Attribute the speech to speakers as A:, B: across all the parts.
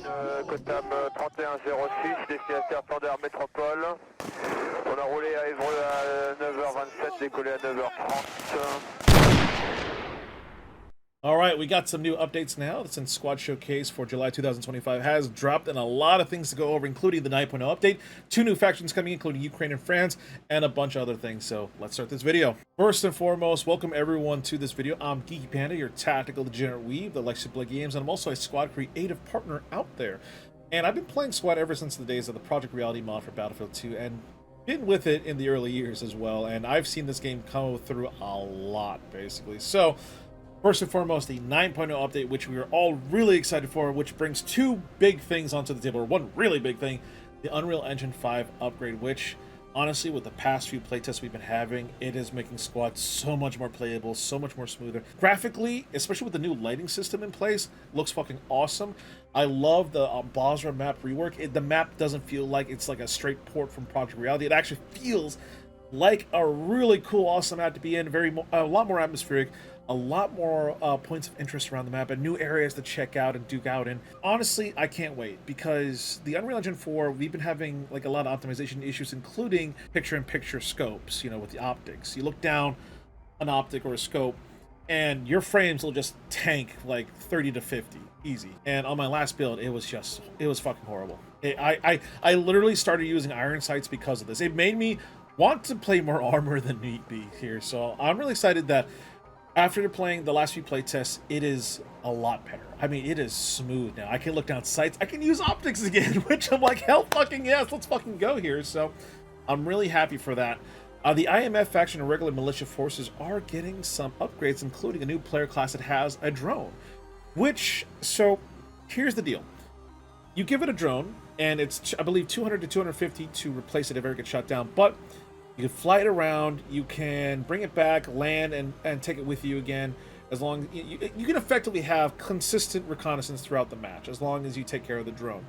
A: Cotam 3106, destinataire Tender Métropole. On a roulé à Évreux à 9h27, décollé à 9h30.
B: All right, we got some new updates now. Since Squad Showcase for July 2025 has dropped, and a lot of things to go over, including the 9.0 update, 2 new factions coming, including Ukraine and France, and a bunch of other things. So let's start this video. First and foremost, welcome everyone to this video. I'm Geeky Panda, your tactical degenerate weeb that likes to play games, and I'm also a Squad creative partner out there. And I've been playing Squad ever since the days of the Project Reality mod for Battlefield 2, and been with it in the early years as well. And I've seen this game come through a lot, basically. So first and foremost, the 9.0 update, which we are all really excited for, which brings 2 big things onto the table, or 1 really big thing, the Unreal Engine 5 upgrade, which, honestly, with the past few playtests we've been having, it is making Squad so much more playable, so much more smoother. Graphically, especially with the new lighting system in place, looks fucking awesome. I love the Basra map rework. The map doesn't feel like it's like a straight port from Project Reality. It actually feels like a really cool, awesome map to be in, a lot more atmospheric, a lot more points of interest around the map, and new areas to check out and duke out in. Honestly, I can't wait, because the Unreal Engine 4, we've been having like a lot of optimization issues, including picture-in-picture scopes, you know, with the optics. You look down an optic or a scope, and your frames will just tank like 30 to 50, easy. And on my last build, it was fucking horrible. I literally started using iron sights because of this. It made me want to play more armor than need be here, so I'm really excited that after playing the last few playtests, it is a lot better. I mean, it is smooth now. I can look down sights. I can use optics again, which I'm like, hell fucking yes, let's fucking go here. So I'm really happy for that. The IMF faction and regular militia forces are getting some upgrades, including a new player class that has a drone. So here's the deal. You give it a drone, and it's, I believe, 200 to 250 to replace it if it ever gets shot down, but you can fly it around, you can bring it back, land, and take it with you again, as long as you can effectively have consistent reconnaissance throughout the match, as long as you take care of the drone.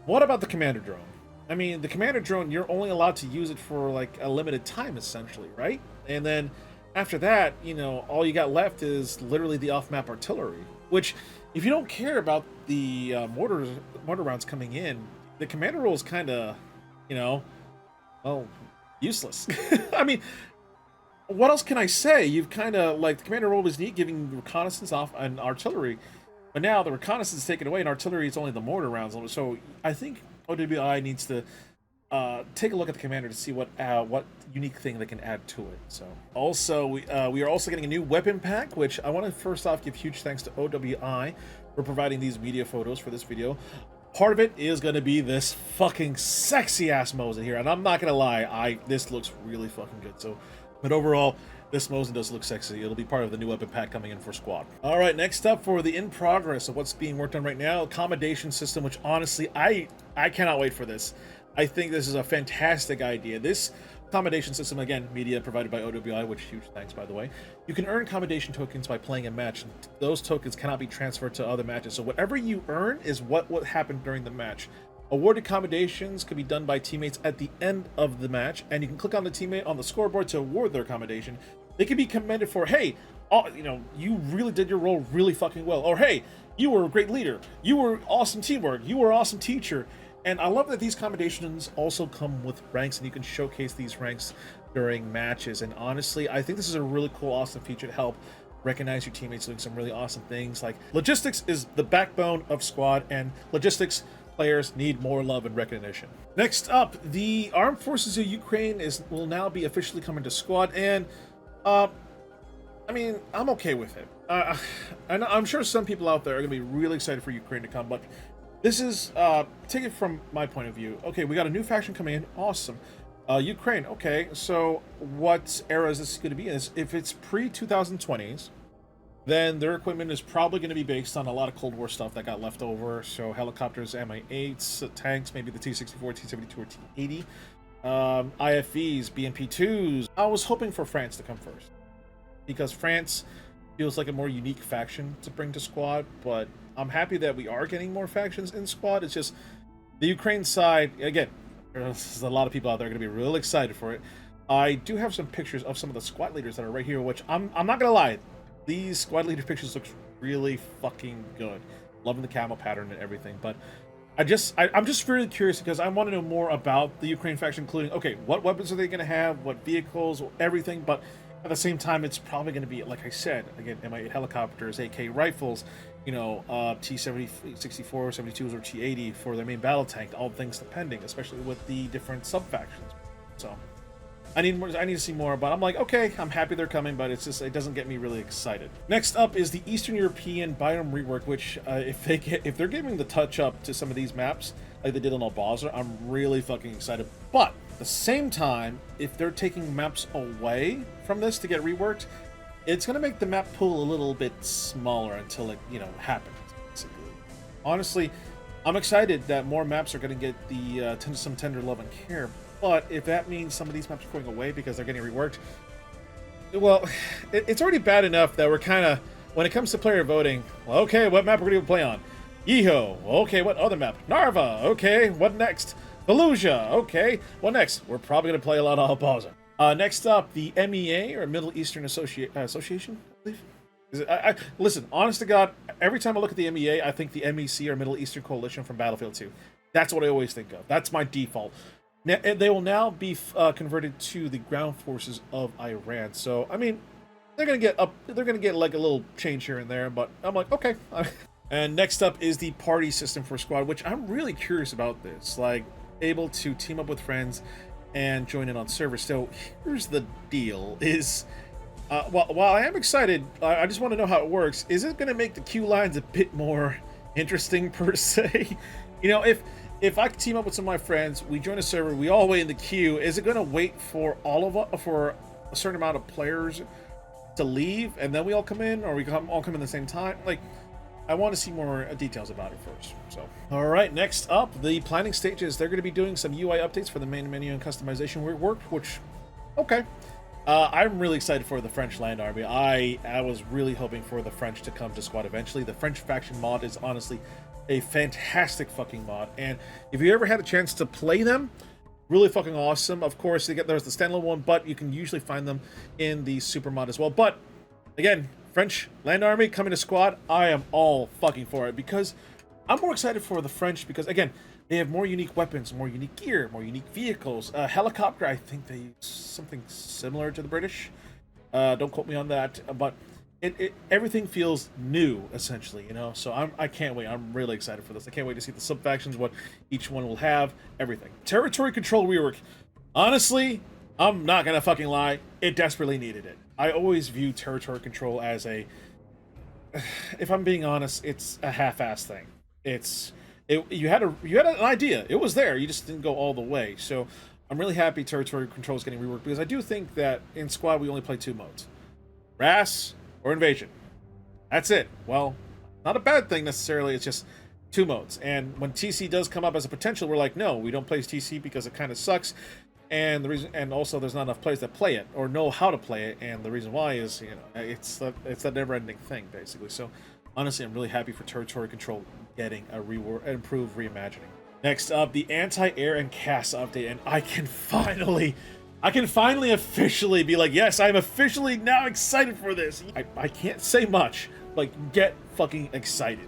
B: What about the commander drone? I mean, the commander drone, you're only allowed to use it for like a limited time, essentially, right? And then after that, you know, all you got left is literally the off-map artillery, which, if you don't care about the mortar rounds coming in, the commander role is kind of, you know, well, useless. I mean, what else can I say? You've kind of, like, the commander role was neat, giving reconnaissance off and artillery, but now the reconnaissance is taken away and artillery is only the mortar rounds. So I think OWI needs to take a look at the commander to see what unique thing they can add to it. So also, we are also getting a new weapon pack, which I want to first off give huge thanks to OWI for providing these media photos for this video. Part of it is going to be this fucking sexy ass Mosin here, and I'm not going to lie, this looks really fucking good. So, but overall, this Mosin does look sexy. It'll be part of the new weapon pack coming in for Squad. All right, next up for the in progress of what's being worked on right now, Commendation system, which honestly, I cannot wait for this. I think this is a fantastic idea. This Commendation system, again, media provided by OWI, which huge thanks, by the way. You can earn Commendation tokens by playing a match, and those tokens cannot be transferred to other matches. So whatever you earn is what happened during the match. Awarded commendations can be done by teammates at the end of the match, and you can click on the teammate on the scoreboard to award their commendation. They can be commended for, hey, you know, you really did your role really fucking well, or hey, you were a great leader, you were awesome teamwork, you were an awesome teacher. And I love that these commendations also come with ranks, and you can showcase these ranks during matches. And honestly, I think this is a really cool, awesome feature to help recognize your teammates doing some really awesome things. Like, logistics is the backbone of Squad, and logistics players need more love and recognition. Next up, the Armed Forces of Ukraine will now be officially coming to Squad, and I mean, I'm okay with it. And I'm sure some people out there are going to be really excited for Ukraine to come, but this is, take it from my point of view. Okay, we got a new faction coming in. Awesome. Ukraine. Okay, so what era is this going to be in? If it's pre-2020s, then their equipment is probably going to be based on a lot of Cold War stuff that got left over. So helicopters, Mi-8s, tanks, maybe the T-64, T-72, or T-80. IFVs, BMP-2s. I was hoping for France to come first, because France feels like a more unique faction to bring to Squad, but I'm happy that we are getting more factions in Squad. It's just the Ukraine side, again, there's a lot of people out there are going to be real excited for it. I do have some pictures of some of the squad leaders that are right here, which I'm not going to lie, these squad leader pictures look really fucking good. loving the camo pattern and everything. But I'm just really curious because I want to know more about the Ukraine faction, including, okay, what weapons are they going to have, what vehicles, everything. But at the same time, it's probably going to be, like I said, again, Mi-8 helicopters, AK rifles, you know, T-70, 64, 72s, or T-80 for their main battle tank, all things depending, especially with the different sub-factions. So I need to see more, but I'm like, okay, I'm happy they're coming, but it's just, it doesn't get me really excited. Next up is the Eastern European biome rework, which if they're giving the touch up to some of these maps like they did on Albaza, I'm really fucking excited. But at the same time, if they're taking maps away from this to get reworked, it's gonna make the map pool a little bit smaller until it, you know, happens. Basically, honestly, I'm excited that more maps are gonna get the some tender love and care. But if that means some of these maps are going away because they're getting reworked, well, it's already bad enough that we're kind of, when it comes to player voting, well, okay, what map are we going to play on? Yeho, okay, what other map? Narva, okay, what next? Fallujah, okay, what next? We're probably going to play a lot of Albaza. Next up, the MEA, or Middle Eastern Association, I believe. Listen, honest to God, every time I look at the MEA, I think the MEC, or Middle Eastern Coalition from Battlefield 2. That's what I always think of. That's my default. Now, they will now be converted to the ground forces of Iran. So, I mean, they're gonna get up. They're gonna get like a little change here and there. But I'm like, okay. And next up is the party system for squad, which I'm really curious about. This, like, able to team up with friends and join in on servers. So here's the deal: is while I am excited, I just want to know how it works. Is it gonna make the queue lines a bit more interesting per se? You know, if I team up with some of my friends, we join a server, we all wait in the queue, is it going to wait for all of us, for a certain amount of players to leave, and then we all come in, or we all come in the same time? Like, I want to see more details about it first. So, all right, next up, the planning stages. They're going to be doing some UI updates for the main menu and customization rework, which, okay. I'm really excited for the French land army. I was really hoping for the French to come to squad eventually. The French faction mod is honestly a fantastic fucking mod, and if you ever had a chance to play them, really fucking awesome. Of course, there's the standalone one, but you can usually find them in the super mod as well. But again, French land army coming to squad, I am all fucking for it, because I'm more excited for the French because, again, they have more unique weapons, more unique gear, more unique vehicles. Helicopter, I think they use something similar to the British. Don't quote me on that, but everything feels new, essentially, you know. So I can't wait. I'm really excited for this. I can't wait to see the sub factions, what each one will have, everything. Territory control rework. Honestly, I'm not gonna fucking lie. It desperately needed it. I always view territory control as a, if I'm being honest, it's a half-ass thing. You had an idea. It was there. You just didn't go all the way. So I'm really happy territory control is getting reworked, because I do think that in squad we only play 2 modes: RAS or invasion. That's it. Well, not a bad thing necessarily. It's just 2 modes. And when TC does come up as a potential, we're like, no, we don't play TC because it kind of sucks. And the reason, and also there's not enough players that play it or know how to play it. And the reason why is, you know, it's that never-ending thing, basically. So honestly, I'm really happy for territory control getting a improved reimagining. Next up, the anti-air and CAS update, and I can finally officially be like, yes, I'm officially now excited for this. I can't say much, like, get fucking excited.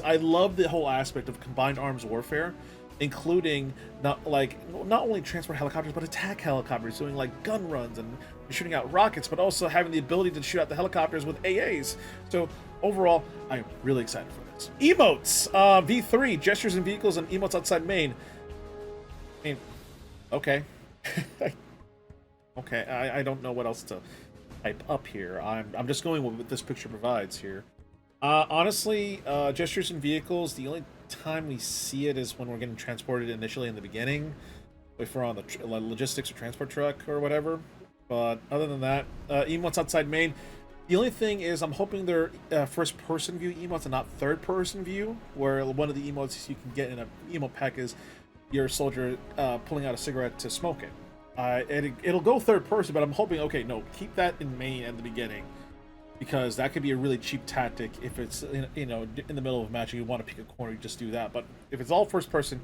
B: I love the whole aspect of combined arms warfare, including not only transport helicopters, but attack helicopters, doing like gun runs and shooting out rockets, but also having the ability to shoot out the helicopters with AAs. So overall, I'm really excited for this. Emotes, V3, gestures and vehicles and emotes outside main. I mean, okay. Okay, I don't know what else to type up here. I'm just going with what this picture provides here. Honestly, gestures and vehicles, the only time we see it is when we're getting transported initially in the beginning, if we're on the logistics or transport truck or whatever. But other than that, emotes outside main. The only thing is, I'm hoping they're first-person view emotes and not third-person view, where one of the emotes you can get in a emote pack is your soldier pulling out a cigarette to smoke it. It'll go third person, but I'm hoping, okay, no, keep that in main at the beginning, because that could be a really cheap tactic if it's, you know, in the middle of a match and you want to pick a corner, you just do that. But if it's all first person,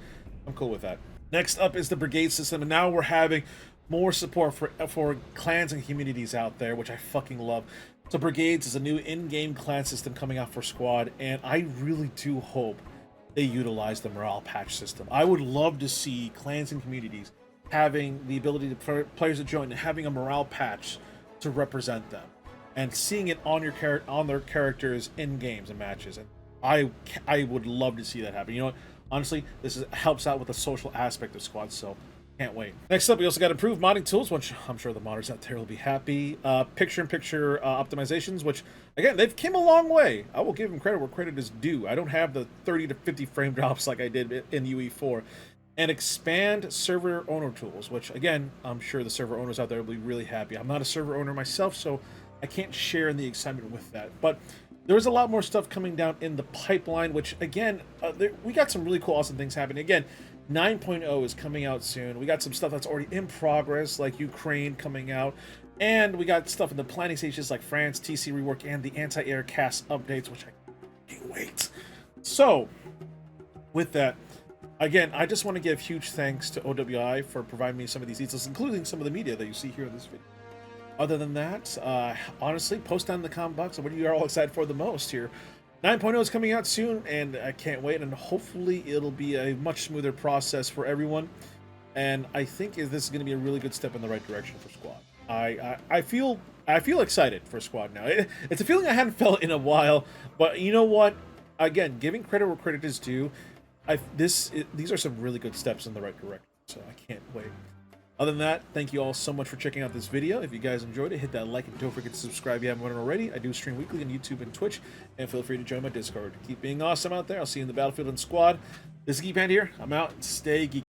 B: I'm cool with that. Next up is the brigade system, and now we're having more support for clans and communities out there, which I fucking love. So Brigades is a new in-game clan system coming out for Squad, and I really do hope they utilize the morale patch system. I would love to see clans and communities having the ability for players to join and having a morale patch to represent them, and seeing it on their characters in games and matches. And I would love to see that happen. You know what? Honestly, helps out with the social aspect of Squad, so can't wait. Next up, we also got improved modding tools, which I'm sure the modders out there will be happy. Picture-in-picture optimizations, which, again, they've came a long way. I will give them credit where credit is due. I don't have the 30 to 50 frame drops like I did in UE4. And expand server owner tools, which, again, I'm sure the server owners out there will be really happy. I'm not a server owner myself, so I can't share in the excitement with that. But there's a lot more stuff coming down in the pipeline, which, again, we got some really cool, awesome things happening. Again, 9.0 is coming out soon. We got some stuff that's already in progress, like Ukraine coming out. And we got stuff in the planning stages like France, TC rework, and the anti-air cast updates, which I can't wait. So, with that, again, I just want to give huge thanks to OWI for providing me some of these details, including some of the media that you see here in this video. Other than that, honestly, post down in the comment box what you are all excited for the most here. 9.0 is coming out soon, and I can't wait, and hopefully it'll be a much smoother process for everyone. And I think this is going to be a really good step in the right direction for Squad. I feel excited for Squad now. It's a feeling I hadn't felt in a while, but you know what? Again, giving credit where credit is due, these are some really good steps in the right direction, so I can't wait. Other than that, thank you all so much for checking out this video. If you guys enjoyed it, hit that like and don't forget to subscribe if you haven't already. I do stream weekly on YouTube and Twitch, and feel free to join my Discord. Keep being awesome out there. I'll see you in the battlefield and Squad. This is Geeky here. I'm out. Stay geeky.